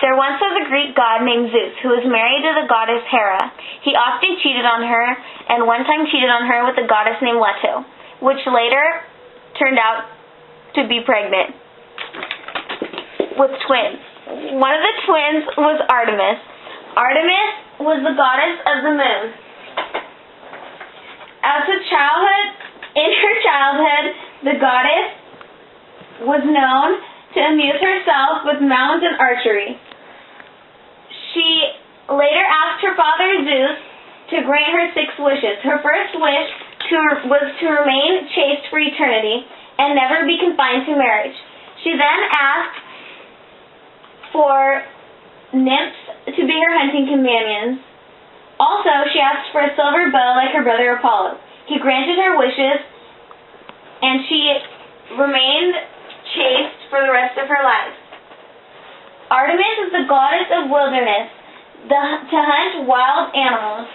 There once was a Greek god named Zeus who was married to the goddess Hera. He often cheated on her, and one time cheated on her with a goddess named Leto, which later turned out to be pregnant with twins. One of the twins was Artemis. Artemis was the goddess of the moon. In her childhood, the goddess was known to amuse herself with mountain archery. She later asked her father Zeus to grant her 6 wishes. Her first wish was to remain chaste for eternity and never be confined to marriage. She then asked for nymphs to be her hunting companions. Also, she asked for a silver bow like her brother Apollo. He granted her wishes, and she remained chaste for the rest of her life. Artemis is the goddess of wilderness, to hunt wild animals.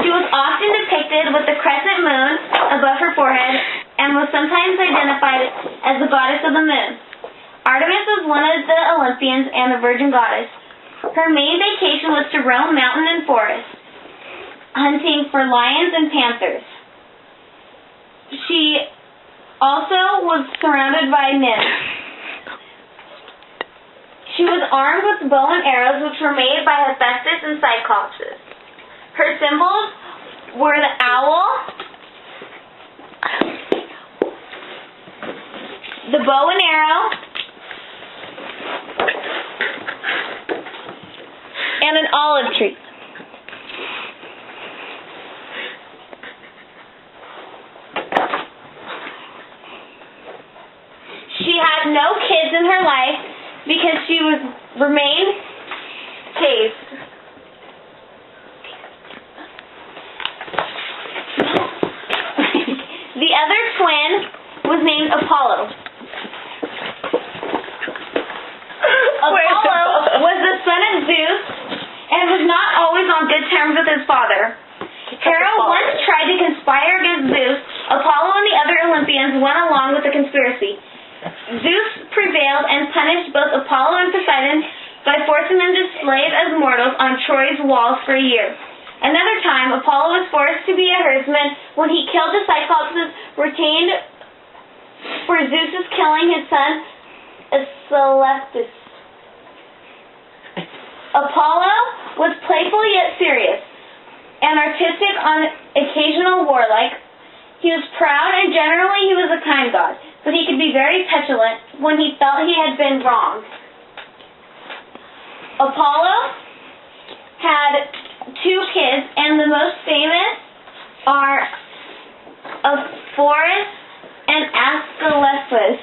She was often depicted with the crescent moon above her forehead and was sometimes identified as the goddess of the moon. Artemis was one of the Olympians and the virgin goddess. Her main vacation was to roam mountain and forest, hunting for lions and panthers. She also was surrounded by nymphs. She was armed with bow and arrows, which were made by Hephaestus and Cyclopses. Her symbols were the owl, the bow and arrow, and an olive tree. She had no kids in her life because she remained chaste. The other twin was named Apollo. Apollo was the son of Zeus and was not always on good terms with his father. Hera once tried to conspire against Zeus. Apollo and the other Olympians went along with the conspiracy. Zeus prevailed and punished both Apollo and Poseidon by forcing them to slave as mortals on Troy's walls for a year. Another time, Apollo was forced to be a herdsman when he killed the Cyclopses retained for Zeus's killing his son Asclepius. Apollo was playful yet serious and artistic, on occasional warlike. He was proud and generally he was a kind god, but he could be very petulant when he felt he had been wronged. Apollo had 2 kids, and the most famous are Ephorus and Asclepius.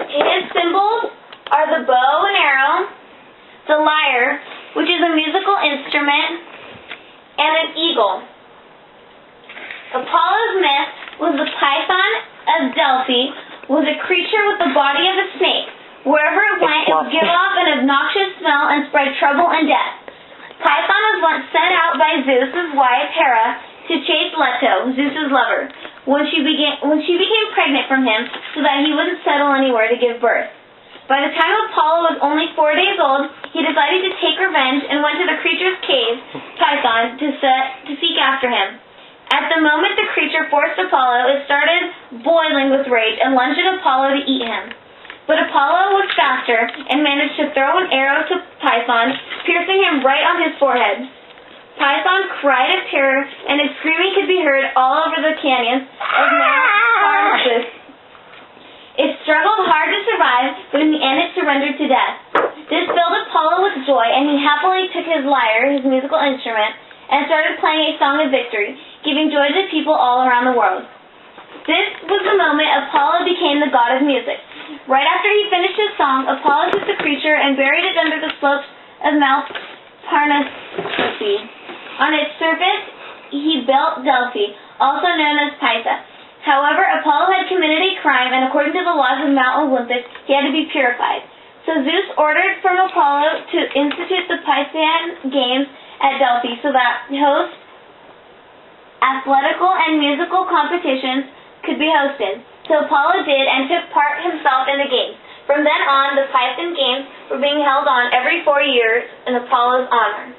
His symbols are the bow and arrow, the lyre, which is a musical instrument, and an eagle. Apollo's myth was the python of Delphi, was a creature with the body of a snake. Wherever it went, it would give off an obnoxious smell and spread trouble and death. Python was once sent out by Zeus's wife Hera to chase Leto, Zeus's lover, when she became pregnant from him, so that he wouldn't settle anywhere to give birth. By the time Apollo was only 4 days old, he decided to take revenge and went to the creature's cave, Python, to seek after him. At the moment the creature forced Apollo, it started boiling with rage and lunged at Apollo to eat him. But Apollo was faster and managed to throw an arrow to Python, piercing him right on his forehead. Python cried of terror, and his screaming could be heard all over the canyons of Mount Artemis. It struggled hard to survive, but in the end it surrendered to death. This filled Apollo with joy, and he happily took his lyre, his musical instrument, and started playing a song of victory, giving joy to people all around the world. This was the moment Apollo became the god of music. Right after he finished his song, Apollo took the creature and buried it under the slopes of Mount Parnassus. On its surface, he built Delphi, also known as Pytha. However, Apollo had committed a crime, and according to the laws of Mount Olympus, he had to be purified. So Zeus ordered from Apollo to institute the Pythian Games at Delphi so that host athletical and musical competitions could be hosted. So Apollo did and took part himself in the games. From then on, the Python Games were being held on every 4 years in Apollo's honor.